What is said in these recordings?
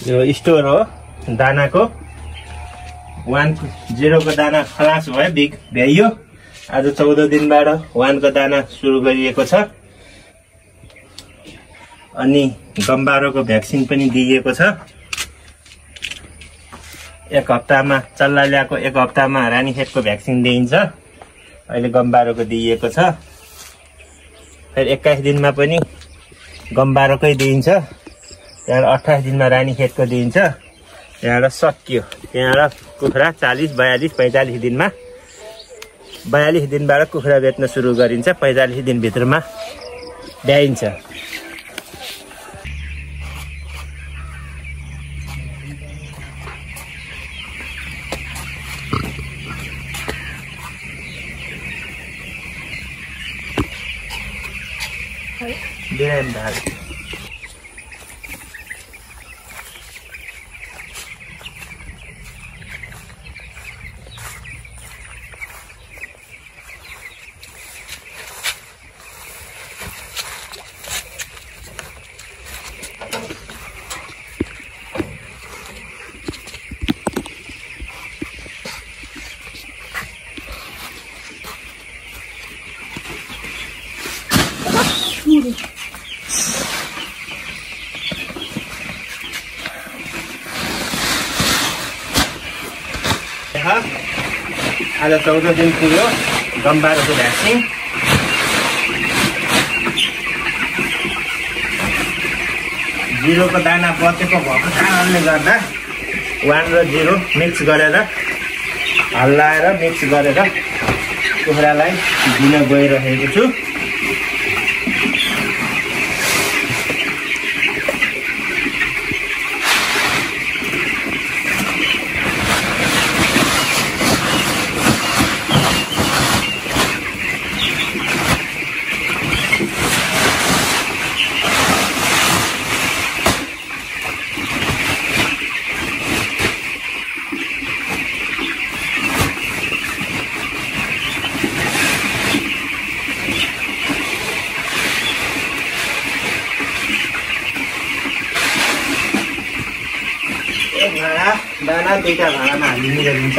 यो स्टोर हो दानाको 1-0 को दाना खलास भयो भ्याइयो। आज 14 दिनबाट 1 को दाना सुरु गरिएको छ। अनि गम्बारोको भ्याक्सिन पनि दिइएको छ। एक हप्तामा चल्ला ल्याएको 1 हप्तामा रानीखेतको भ्याक्सिन दिइन्छ। अहिले गम्बारोको दिइएको छ। फेरि 21 दिनमा पनि गम्बारोकै दिइन्छ। त्यहाँबाट 28 दिनमा रानीखेतको दिइन्छ। त्यहाँबाट सकियो। त्यहाँबाट कुखुरा 40, 42, 45 दिनमा 42 दिनबाट कुखुरा बेच्न सुरु गरिन्छ। 45 दिनभित्रमा ब्याइन्छ। बिरामी भएको आज 14 दिन पुग्यो गम्बारोको भ्याक्सिन। जिरोको दाना बचेको भएको कारणले गर्दा 1 र 0 मिक्स गरेर हल्लाएर मिक्स गरेर कुखुरालाई दिन गइरहेको छु। दाना 2टा भाँडामा हाली मिलाइदिन्छ।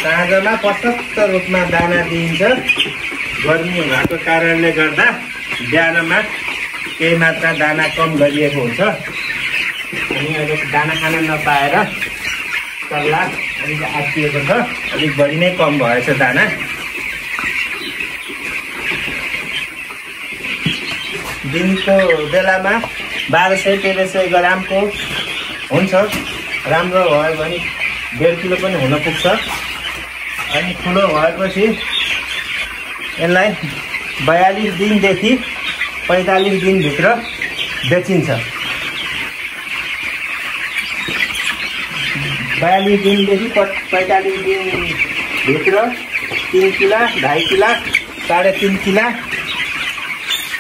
साँझमा पर्याप्त रूपमा दाना दिइन्छ। गर्मी भएको कारणले गर्दा बिहानमा केही मात्रा दाना कम गरिएको हुन्छ। अनि अहिले दाना खान नपाएर चल्ला अलिक आत्तिएको छ। अलिक बढी नै कम भएछ दाना। दिनको बेलामा 1200-1300 ग्रामको हुन्छ। राम्रो भयो भने 1.5 किलो पनि हुन पुग्छ। अनि ठुलो भएपछि यसलाई 42 दिनदेखि 45 दिनभित्र बेचिन्छ। 42 दिनदेखि 45 दिनभित्र 3 किला, 2.5 किला, 3.5 किला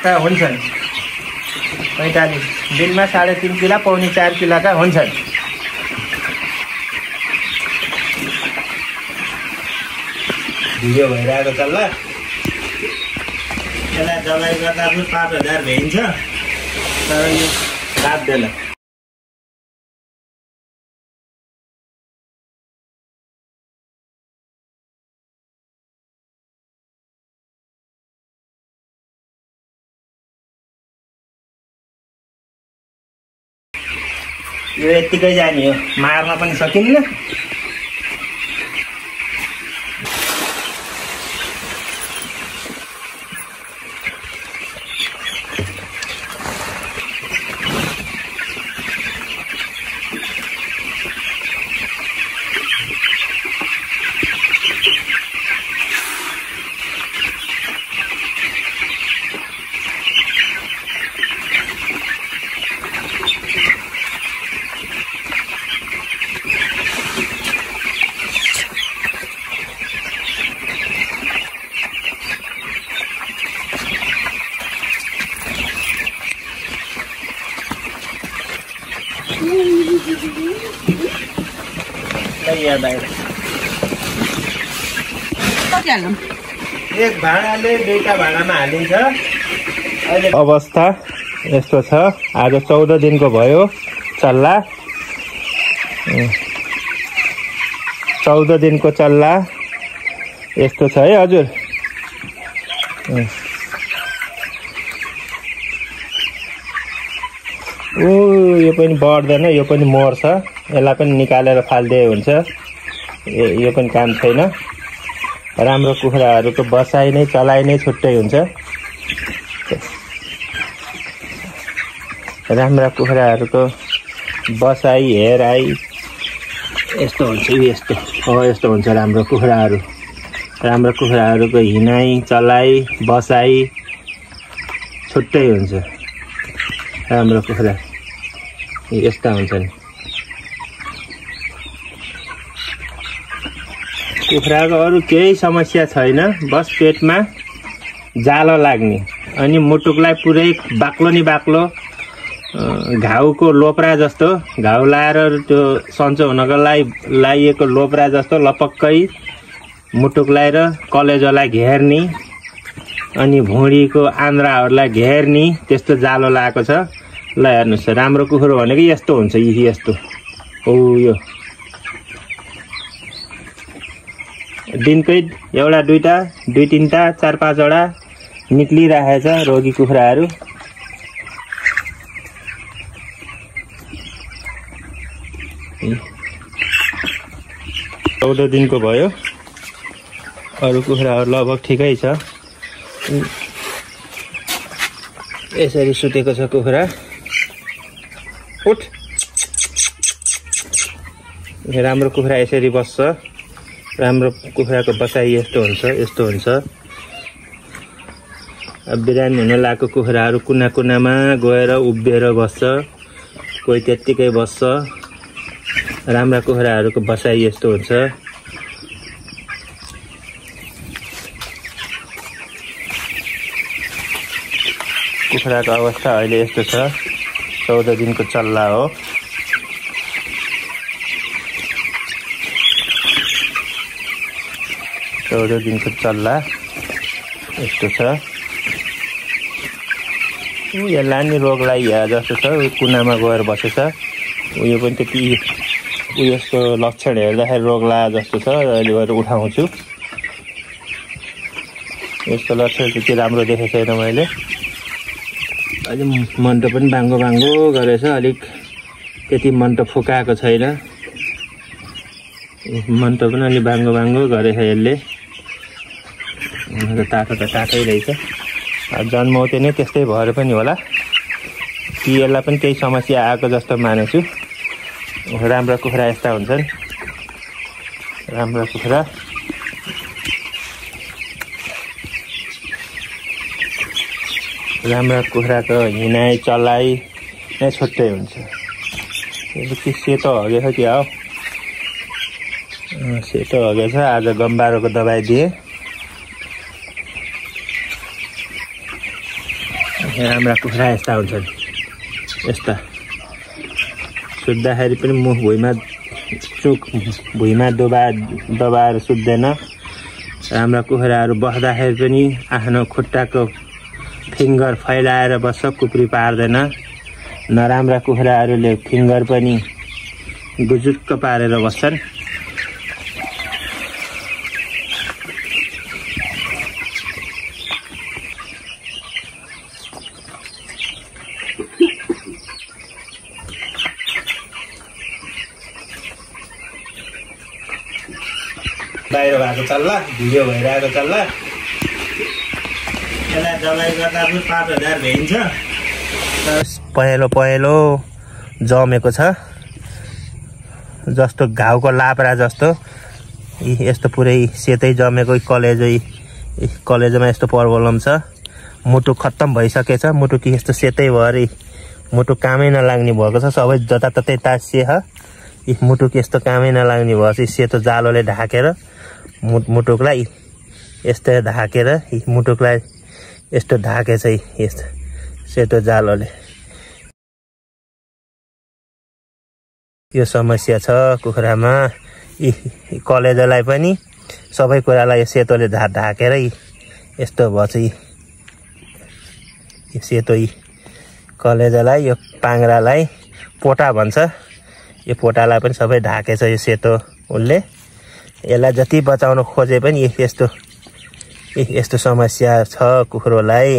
का हुन्छन्। 45 दिनमा 3.5 किला, 3.25 किलाका हुन्छन्। भिडियो भइरहेको चल्ला। यसलाई दबाई गर्दा पनि 5000 भइन्छ, तर यो लाग्दैन। यो यत्तिकै जाने हो, मार्न पनि सकिन्न। एक भाँडाले 2टा भाँडामा हालिन्छ। अहिले अवस्था यस्तो छ। आज 14 दिनको भयो चल्ला। 14 दिनको चल्ला यस्तो छ है हजुर। यो पनि बढ्दैन, यो पनि मर्छ। यसलाई पनि निकालेर फाल्दिए हुन्छ। यो पनि काम छैन। राम्रो कुखुराहरूको बसाइ नै चलाइ नै छुट्टै हुन्छ। राम्रा कुखुराहरूको बसाइ हेराइ यस्तो हुन्छ। यस्तो हुन्छ राम्रो कुखुराहरू। राम्रो कुखुराहरूको हिँडाइ चलाइ बसाइ छुट्टै हुन्छ। राम्रो कुखुरा यस्ता हुन्छन्। कुखुराको अरू केही समस्या छैन, बस पेटमा जालो लाग्ने अनि मुटुकलाई पुरै बाक्लो नि बाक्लो घाउको लोप्रा जस्तो घाउ लाएर त्यो सन्चो हुनको लाइएको लोप्रा जस्तो लपक्कै मुटुकलाई र कलेजोलाई घेर्ने अनि भुँडीको आन्द्राहरूलाई घेर्ने त्यस्तो जालो लागेको छ। ल हेर्नुहोस्, राम्रो कुखुरो भनेको यस्तो हुन्छ। यस्तो हो। यो दिनकै 1, 2, 3, 4, 5वटा निक्लिरहेछ रोगी कुखुराहरू। चौध दिनको भयो। अरू कुखुराहरू लगभग ठिकै छ। यसरी सुतेको छ कुखुरा। उठ। राम्रो कुखुरा यसरी बस्छ। राम्रो कुखुराको बसाइ यस्तो हुन्छ। अब बिरामी हुन लागेको कुखुराहरू कुना कुनामा गएर उभिएर बस्छ, कोही त्यत्तिकै बस्छ। राम्रा कुखुराहरूको बसाइ यस्तो हुन्छ। कुखुराको अवस्था अहिले यस्तो छ। 14 दिनको चल्ला हो। दिनको चल्ला यस्तो छ। यसलाई नि रोग लागिया जस्तो छ। कुनामा गएर बसेछ। उयो पनि त्यति उयसको लक्षण हेर्दाखेरि रोग लागे जस्तो छ। अहिले गएर उठाउँछु। यसको लक्षण त्यति राम्रो देखेको छैन मैले। अहिले मन्टो पनि बाङ्गो बाङ्गो गरेछ। अलिक त्यति मन्टो फुकाएको छैन। मन्टो पनि अलि बाङ्गो बाङ्गो गरेछ यसले। तातो त तातै रहेछ। जन्माउँदै नै त्यस्तै भएर पनि होला कि यसलाई पनि केही समस्या आएको जस्तो मानेछु। राम्रा कुखुरा यस्ता हुन्छन्। राम्रा कुखुरा राम्रा कुखुराको हिँडाइ चलाइ यहाँ छुट्टै हुन्छ। के सेतो हगेछ क्या हो? सेतो हगेछ। आज गम्बारोको दबाई दिए। राम्रा कुखुरा यस्ता हुन्छन्। यस्ता सुत्दाखेरि पनि मुख भुइँमा दबाएर सुत्दैन। राम्रा कुखुराहरू बस्दाखेरि पनि आफ्नो खुट्टाको फिङ्गर फैलाएर बस्छ, कुप्री पार्दैन। नराम्रा कुखुराहरूले फिङ्गर पनि गुजुक्क पारेर बस्छन्। बाहिर भएको चल्ला, भिडियो भइरहेको चल्ला। यसलाई दबाई गर्दा पनि 5000 भेटिन्छ। पहेँलो जमेको छ, जस्तो घाउको लाप्रा जस्तो। यस्तो पुरै सेतै जमेको कलेजोमा यस्तो प्रब्लम छ। मुटु खत्तम भइसकेछ। मुटु कि यस्तो सेतै भएर मुटु कामै नलाग्ने भएको छ। सबै जताततै तासिएछ। मुटु कि यस्तो कामै नलाग्ने भएछ। सेतो जालोले ढाकेर मुटुकलाई यस्तो ढाकेर मुटुकलाई यस्तो ढाकेछ यस्तो सेतो जालोले। यो समस्या छ कुखुरामा। कलेजोलाई पनि सबै कुरालाई यो सेतोले ढाकेर यस्तो भएछ। यो सेतो कलेजोलाई, यो पाङ्रालाई पोटा भन्छ। यो पोटालाई पनि सबै ढाकेछ यो सेतो उसले। यसलाई जति बचाउन खोजे पनि यस्तो समस्या छ कुखुरोलाई।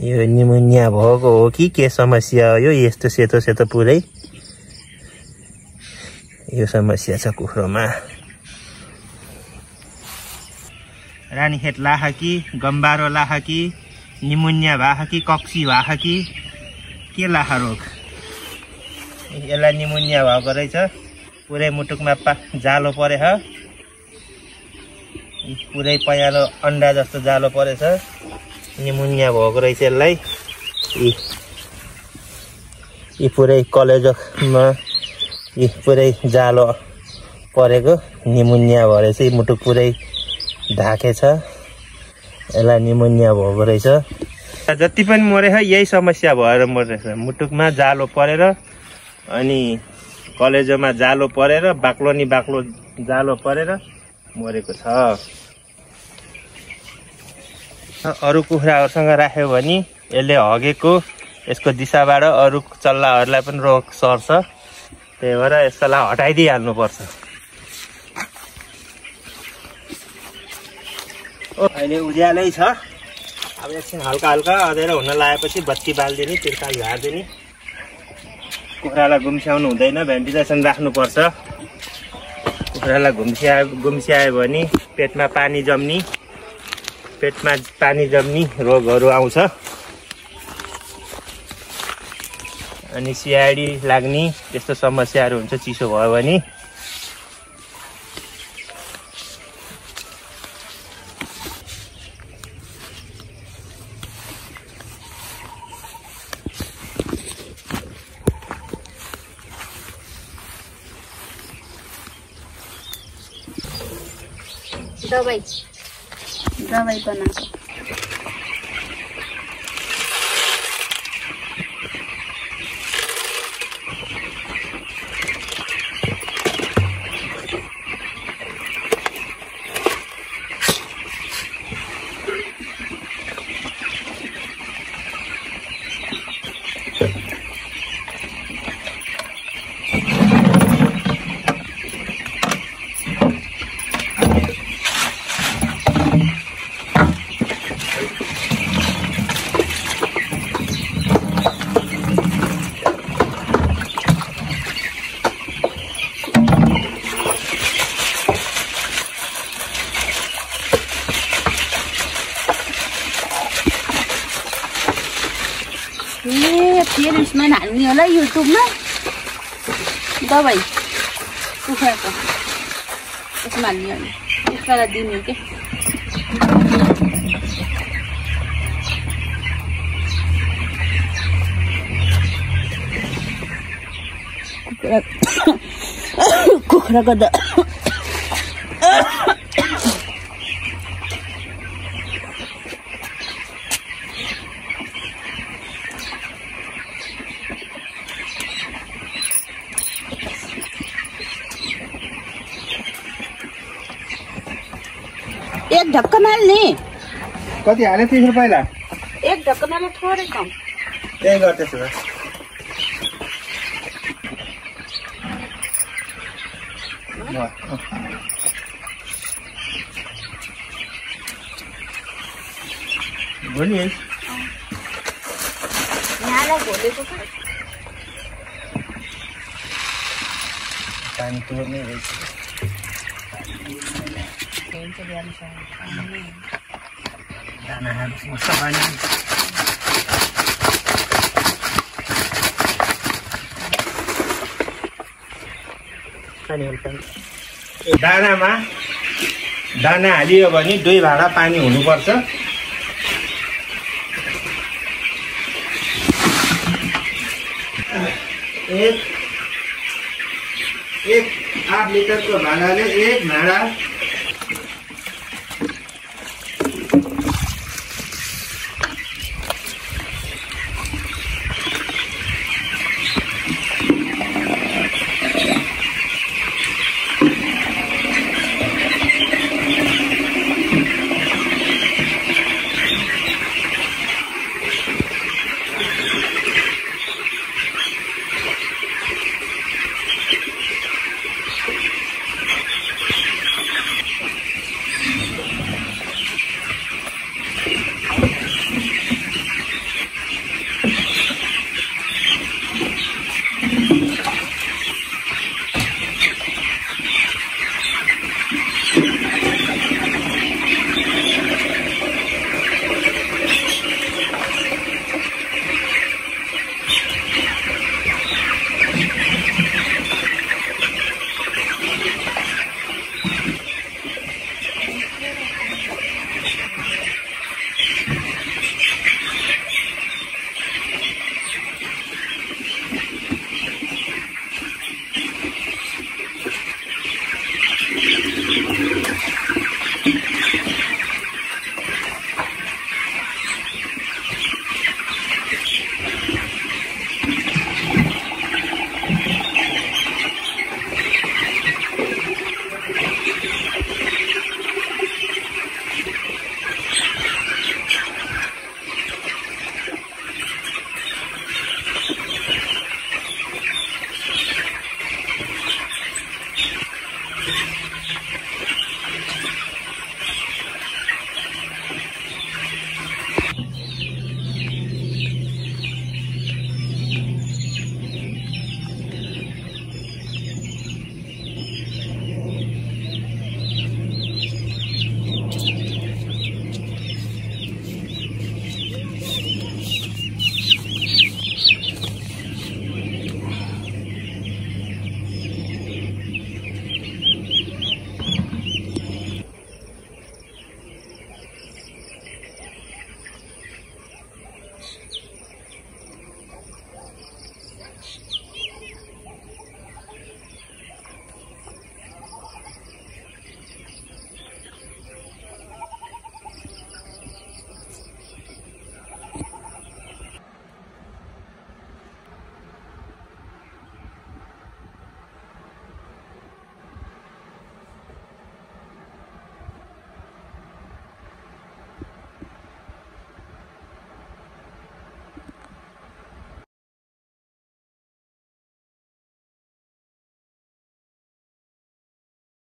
यो निमोनिया भएको हो कि के समस्या हो यो? यस्तो सेतो पुरै यो समस्या छ कुखुरोमा। रानीखेत लाख कि गम्बारो लाख कि निमोनिया भएको कि कक्सी भएको कि के लाख रोग? यसलाई निमोनिया भएको रहेछ। पुरै मुटुकमा जालो परेछ। पुरै पयालो अन्डा जस्तो जालो परेछ। निमोनिया भएको रहेछ यसलाई। यी पुरै कलेजोमा पुरै जालो परेको निमोनिया भएछ। मुटुक पुरै ढाकेछ। यसलाई निमोनिया भएको रहेछ। जति पनि मरेछ यही समस्या भएर मरेछ। मुटुकमा जालो परेर अनि कलेजोमा जालो परेर बाक्लो जालो परेर मरेको छ। अरू कुखुराहरूसँग राख्यो भने यसले हगेको यसको दिशाबाट अरू चल्लाहरूलाई पनि रोग सर्छ। त्यही भएर यसलाई हटाइदिइहाल्नुपर्छ। अहिले उज्यालै छ। अब एकछिन हल्का अँधेरो हुन लागेपछि बत्ती बालिदिने, तिर्पाल झारिदिने। कुखुरालाई गुम्स्याउनु हुँदैन, भेन्टिलेसन राख्नुपर्छ। कुखुरालाई गुम्स्यायो भने पेटमा पानी जम्ने रोगहरू आउँछ। अनि सिआइडी लाग्ने त्यस्तो समस्याहरू हुन्छ चिसो भयो भने। दवाई बनाएको फेरि उसमा हाल्ने होला युट्युबमा दबाई कुखुराको उसमा हाल्ने होला उसलाई दिने के कुखुराको द एक ढक्कन हाल्ने कति हाले तिम्रो पहिला एक ढक्कन हाल्ने थोरै कम त्यही गर्दैछु बस भोलि यहाँलाई घोलेको पानी तोड्ने रहेछ दाना हाल्नुपर्छ पानी दाना हालियो भने 2 भाँडा पानी हुनुपर्छ एक 8 लिटरको भाँडाले 1 भाँडा